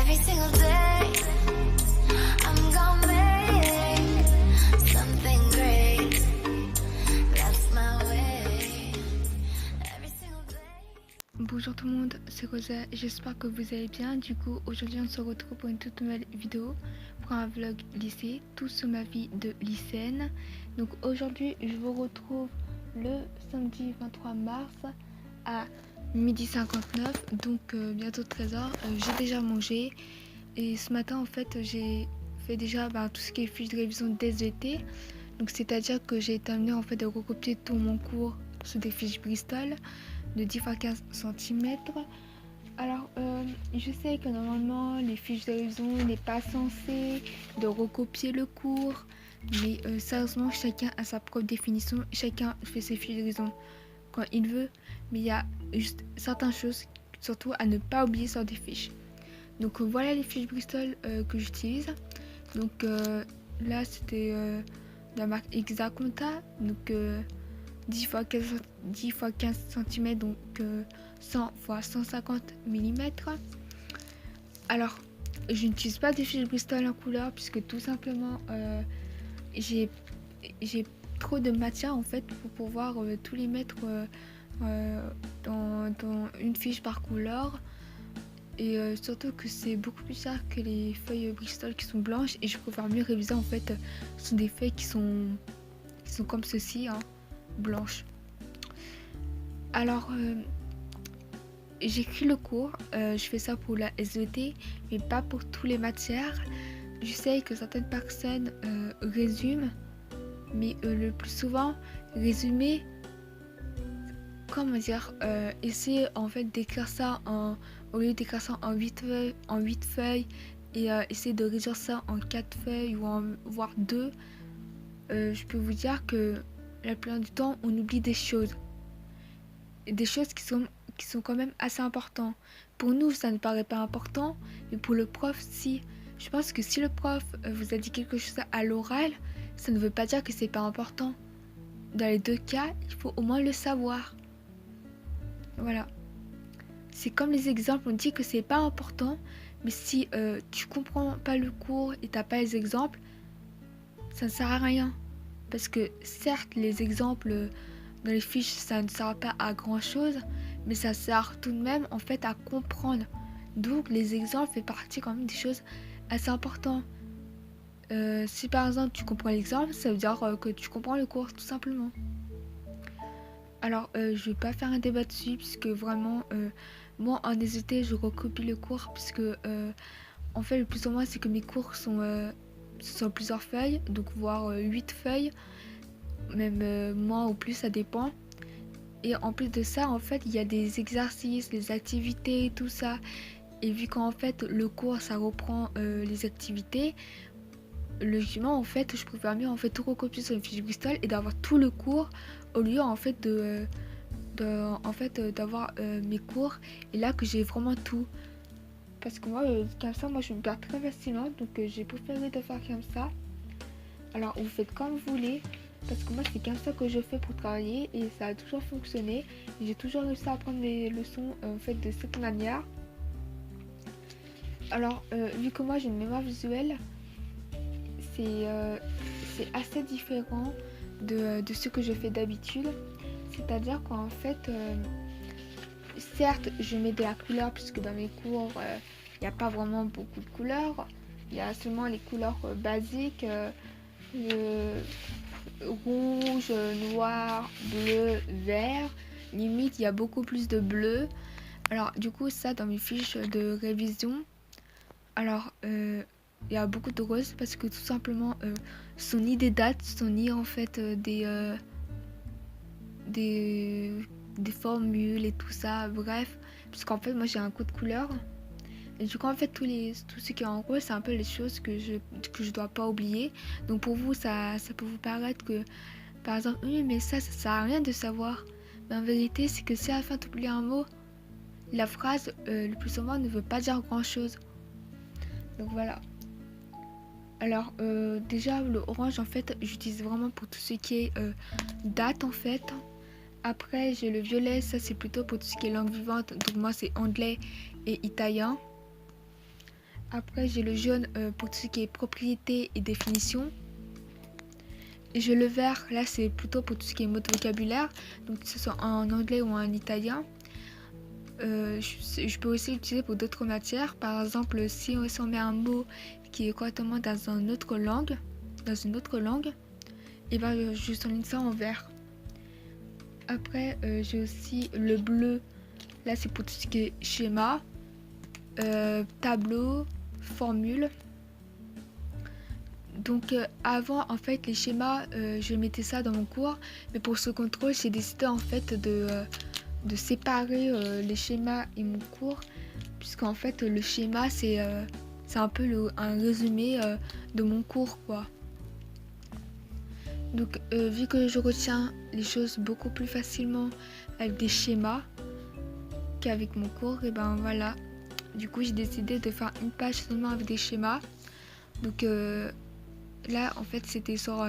Every single day, I'm gonna make something great. That's my way. Every single day. Bonjour tout le monde, c'est Rosa, j'espère que vous allez bien. Du coup, aujourd'hui on se retrouve pour une toute nouvelle vidéo, pour un vlog lycée, tout sur ma vie de lycéenne. Donc aujourd'hui, je vous retrouve le samedi 23 mars à 12h59, donc bientôt 13h. J'ai déjà mangé et ce matin en fait j'ai fait déjà tout ce qui est fiche de révision des SVT. Donc c'est-à-dire que j'ai été amenée en fait de recopier tout mon cours sur des fiches Bristol de 10 x 15 cm. Alors je sais que normalement les fiches de révision n'est pas censé de recopier le cours, mais sérieusement chacun a sa propre définition, chacun fait ses fiches de révision quand il veut, mais il y a juste certaines choses surtout à ne pas oublier sur des fiches. Donc voilà les fiches Bristol que j'utilise. Donc là c'était la marque Exaconta, donc 10 x 15 cm, donc 100 x 150 mm. Alors je n'utilise pas des fiches Bristol en couleur puisque tout simplement j'ai trop de matière en fait pour pouvoir tous les mettre dans une fiche par couleur, et surtout que c'est beaucoup plus cher que les feuilles Bristol qui sont blanches, et je préfère mieux réviser en fait sur des feuilles qui sont comme ceci, hein, blanches. Alors j'écris le cours, je fais ça pour la SVT mais pas pour toutes les matières. Je sais que certaines personnes résument, mais le plus souvent résumer, comment dire, essayer en fait d'écrire ça au lieu d'écrire ça en 8 feuilles et essayer de réduire ça en 4 feuilles ou voire 2, je peux vous dire que la plupart du temps on oublie des choses qui sont quand même assez importantes. Pour nous ça ne paraît pas important, mais pour le prof si. Je pense que si le prof vous a dit quelque chose à l'oral, ça ne veut pas dire que c'est pas important. Dans les deux cas, il faut au moins le savoir. Voilà. C'est comme les exemples, on dit que c'est pas important, mais si tu comprends pas le cours et t'as pas les exemples, ça ne sert à rien. Parce que certes, les exemples dans les fiches, ça ne sert pas à grand chose, mais ça sert tout de même en fait à comprendre. Donc les exemples font partie quand même des choses assez importantes. Si par exemple tu comprends l'exemple, ça veut dire que tu comprends le cours tout simplement. Alors je vais pas faire un débat dessus puisque vraiment moi en SVT je recopie le cours, puisque en fait le plus souvent c'est que mes cours sont sur plusieurs feuilles, donc voire 8 feuilles, même moins ou plus, ça dépend. Et en plus de ça en fait il y a des exercices, des activités, tout ça. Et vu qu'en fait le cours ça reprend les activités, logiquement en fait je préfère mieux en fait tout recopier sur une fiche Bristol et d'avoir tout le cours au lieu en fait d'avoir mes cours et là que j'ai vraiment tout, parce que moi comme ça moi je me perds très facilement, donc j'ai préféré de faire comme ça. Alors vous faites comme vous voulez, parce que moi c'est comme ça que je fais pour travailler et ça a toujours fonctionné. J'ai toujours réussi à apprendre mes leçons en fait de cette manière. Alors vu que moi j'ai une mémoire visuelle, c'est assez différent de ce que je fais d'habitude. C'est-à-dire qu'en fait, certes, je mets de la couleur puisque dans mes cours, il n'y a pas vraiment beaucoup de couleurs. Il y a seulement les couleurs basiques, le rouge, noir, bleu, vert. Limite, il y a beaucoup plus de bleu. Alors, du coup, ça, dans mes fiches de révision, alors, il y a beaucoup de roses parce que tout simplement ce sont ni des dates, ce sont ni en fait des formules et tout ça, bref, puisqu'en fait moi j'ai un code couleur et du coup en fait tout ce qui est en rose c'est un peu les choses que je dois pas oublier. Donc pour vous ça peut vous paraître que par exemple oui mais ça sert à rien de savoir, mais en vérité c'est que si à la fin tu oublies un mot, la phrase le plus souvent ne veut pas dire grand chose. Donc voilà. Alors déjà le orange en fait j'utilise vraiment pour tout ce qui est date en fait. Après j'ai le violet, ça c'est plutôt pour tout ce qui est langue vivante, donc moi c'est anglais et italien. Après, j'ai le jaune pour tout ce qui est propriété et définition. Et j'ai le vert, là c'est plutôt pour tout ce qui est mot de vocabulaire, donc que ce soit en anglais ou en italien. Je peux aussi l'utiliser pour d'autres matières. Par exemple, si on met un mot qui est correctement dans une autre langue, et ben je souligne ça en vert. Après, j'ai aussi le bleu. Là, c'est pour tout ce qui est schéma, tableau, formule. Donc avant, en fait, les schémas, je mettais ça dans mon cours, mais pour ce contrôle, j'ai décidé en fait de séparer les schémas et mon cours, puisqu'en fait, le schéma, c'est un peu un résumé de mon cours, quoi. Donc, vu que je retiens les choses beaucoup plus facilement avec des schémas qu'avec mon cours, et ben voilà. Du coup, j'ai décidé de faire une page seulement avec des schémas. Donc, là, en fait, c'était sur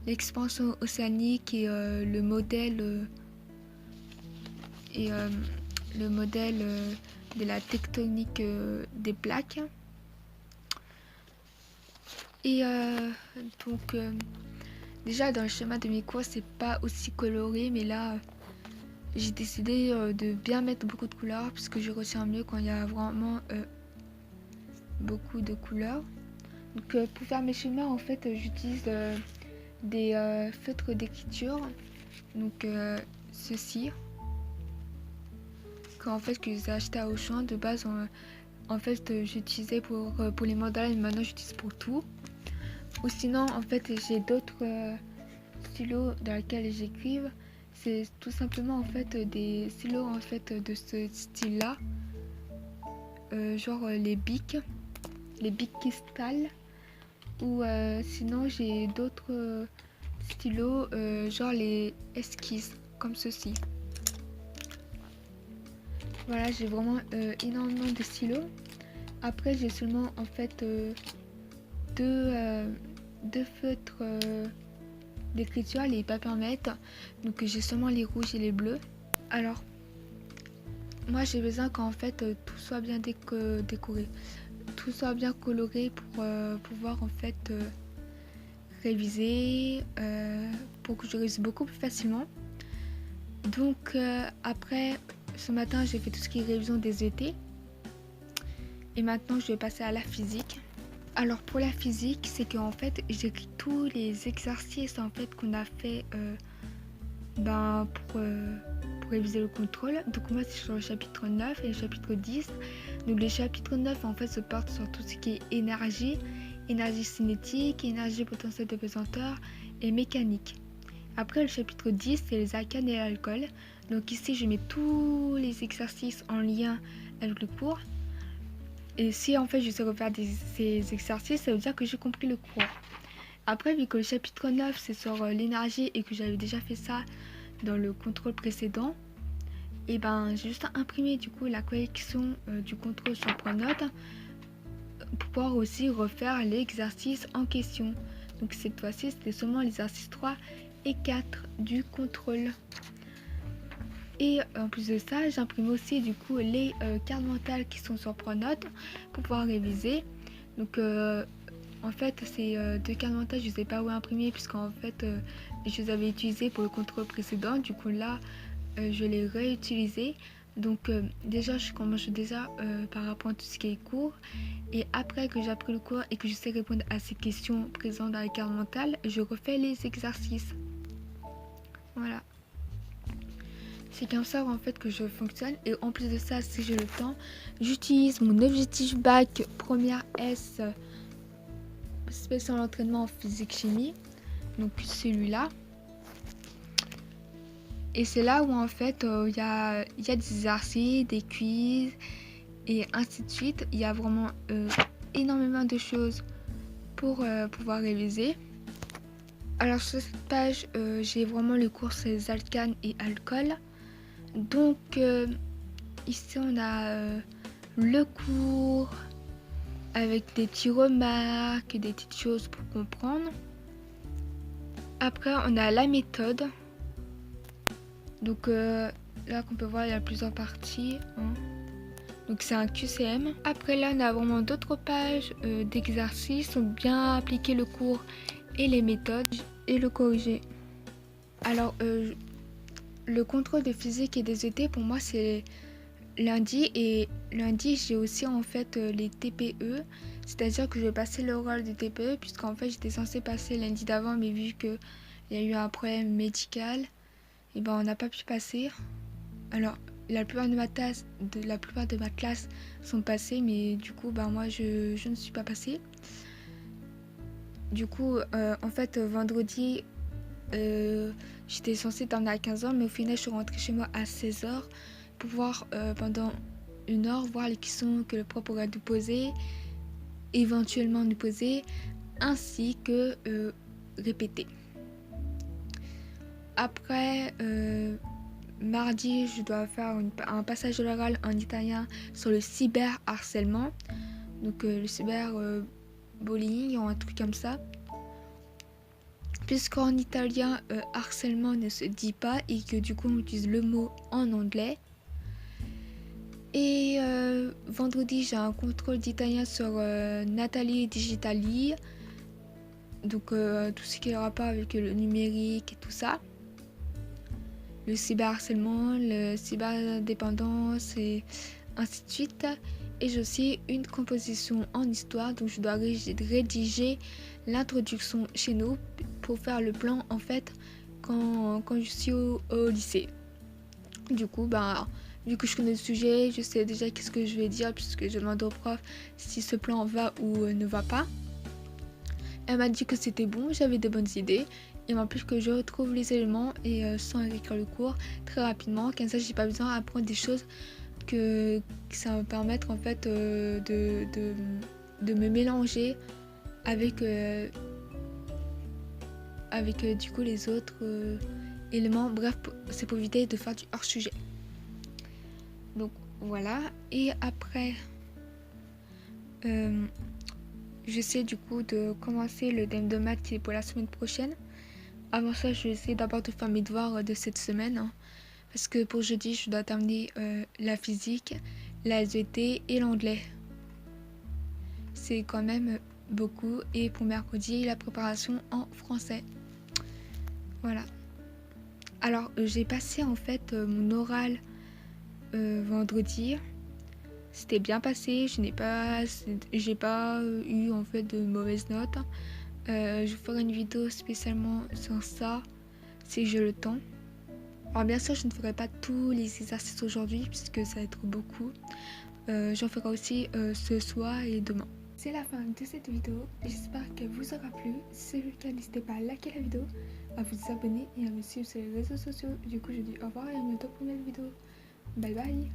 l'expansion océanique et le modèle de la tectonique des plaques. Et donc, déjà dans le schéma de mes cours, c'est pas aussi coloré, mais là, j'ai décidé de bien mettre beaucoup de couleurs, puisque je retiens mieux quand il y a vraiment beaucoup de couleurs. Donc, pour faire mes schémas, en fait, j'utilise des feutres d'écriture. Donc, ceci. En fait, que j'ai acheté à Auchan. De base, en fait, j'utilisais pour les mandalas, mais maintenant j'utilise pour tout. Ou sinon, en fait, j'ai d'autres stylos dans lesquels j'écrive. C'est tout simplement en fait des stylos en fait de ce style-là, genre les bics cristal. Ou sinon, j'ai d'autres stylos, genre les esquisses, comme ceci. Voilà, j'ai vraiment énormément de stylos. Après, j'ai seulement en fait deux feutres d'écriture, les Papermate. Donc j'ai seulement les rouges et les bleus. Alors, moi j'ai besoin qu'en fait tout soit bien décoré, tout soit bien coloré pour pouvoir en fait réviser, pour que je révise beaucoup plus facilement. Donc après, ce matin j'ai fait tout ce qui est révision des ET. Et maintenant je vais passer à la physique. Alors pour la physique, c'est qu'en fait j'écris tous les exercices en fait qu'on a fait pour réviser le contrôle. Donc moi c'est sur le chapitre 9 et le chapitre 10. Donc le chapitre 9 en fait se porte sur tout ce qui est énergie cinétique, énergie potentielle de pesanteur et mécanique. Après le chapitre 10 c'est les alcanes et l'alcool. Donc ici je mets tous les exercices en lien avec le cours. Et si en fait je sais refaire ces exercices, ça veut dire que j'ai compris le cours. Après, vu que le chapitre 9 c'est sur l'énergie et que j'avais déjà fait ça dans le contrôle précédent, et ben j'ai juste imprimé du coup la correction du contrôle sur Pronote pour pouvoir aussi refaire l'exercice en question. Donc cette fois-ci c'était seulement l'exercice 3 et 4 du contrôle. Et en plus de ça, j'imprime aussi du coup les cartes mentales qui sont sur Pronote pour pouvoir réviser. Donc en fait ces deux cartes mentales je ne sais pas où imprimer puisqu'en fait je les avais utilisées pour le contrôle précédent. Du coup là je les réutilisées. Donc déjà je commence par rapport à tout ce qui est cours. Et après que j'ai appris le cours et que je sais répondre à ces questions présentes dans la carte mentale, je refais les exercices. Voilà. C'est comme ça en fait que je fonctionne. Et en plus de ça, si j'ai le temps, j'utilise mon objectif bac première S spécial entraînement en physique chimie. Donc celui-là. Et c'est là où en fait il y a des exercices, des quiz et ainsi de suite. Il y a vraiment énormément de choses pour pouvoir réviser. Alors sur cette page, j'ai vraiment le cours sur les alcanes et alcools. Donc ici on a le cours avec des petites remarques, des petites choses pour comprendre. Après on a la méthode. Donc là qu'on peut voir il y a plusieurs parties. Donc c'est un QCM. Après là, on a vraiment d'autres pages d'exercices. Donc bien appliquer le cours et les méthodes et le corriger. Alors le contrôle de physique et des ET pour moi c'est lundi, et lundi j'ai aussi en fait les TPE, c'est-à-dire que je vais passer l'oral du TPE puisqu'en fait j'étais censée passer lundi d'avant, mais vu qu'il y a eu un problème médical, et ben on n'a pas pu passer. Alors la plupart de ma classe sont passés, mais du coup ben moi je ne suis pas passée. Du coup en fait vendredi j'étais censée terminer à 15h, mais au final je suis rentrée chez moi à 16h pour voir pendant 1 heure voir les questions que le prof aurait dû poser, éventuellement nous poser, ainsi que répéter. Après mardi je dois faire un passage de l'oral en italien sur le cyberharcèlement, donc le cyberbullying ou un truc comme ça, puisqu'en italien harcèlement ne se dit pas et que du coup on utilise le mot en anglais. Et vendredi j'ai un contrôle d'italien sur Nathalie Digitali, donc tout ce qui a rapport avec le numérique et tout ça, le cyberharcèlement, le cyberdépendance et ainsi de suite. Et j'ai aussi une composition en histoire, donc je dois rédiger l'introduction chez nous pour faire le plan en fait quand je suis au lycée. Du coup vu que je connais le sujet, je sais déjà qu'est-ce que je vais dire puisque je demande au prof si ce plan va ou ne va pas. Elle m'a dit que c'était bon, j'avais des bonnes idées. Il m'a plu que je retrouve les éléments et sans écrire le cours très rapidement, comme ça j'ai pas besoin d'apprendre des choses que ça va me permettre en fait de me mélanger avec du coup les autres éléments. Bref, c'est pour éviter de faire du hors sujet. Donc voilà. Et après j'essaie du coup de commencer le DEM de maths qui est pour la semaine prochaine. Avant ça je vais essayer d'abord de faire mes devoirs de cette semaine, hein, parce que pour jeudi je dois terminer la physique, la SVT et l'anglais. C'est quand même beaucoup. Et pour mercredi la préparation en français. Voilà. Alors j'ai passé en fait mon oral vendredi. C'était bien passé, j'ai pas eu en fait de mauvaises notes. Je ferai une vidéo spécialement sur ça si j'ai le temps. Alors bien sûr je ne ferai pas tous les exercices aujourd'hui puisque ça va être beaucoup. J'en ferai aussi ce soir et demain. C'est la fin de cette vidéo, j'espère qu'elle vous aura plu. Si c'est le cas, n'hésitez pas à liker la vidéo, à vous abonner et à me suivre sur les réseaux sociaux. Du coup je dis au revoir et à bientôt pour une nouvelle vidéo. Bye bye.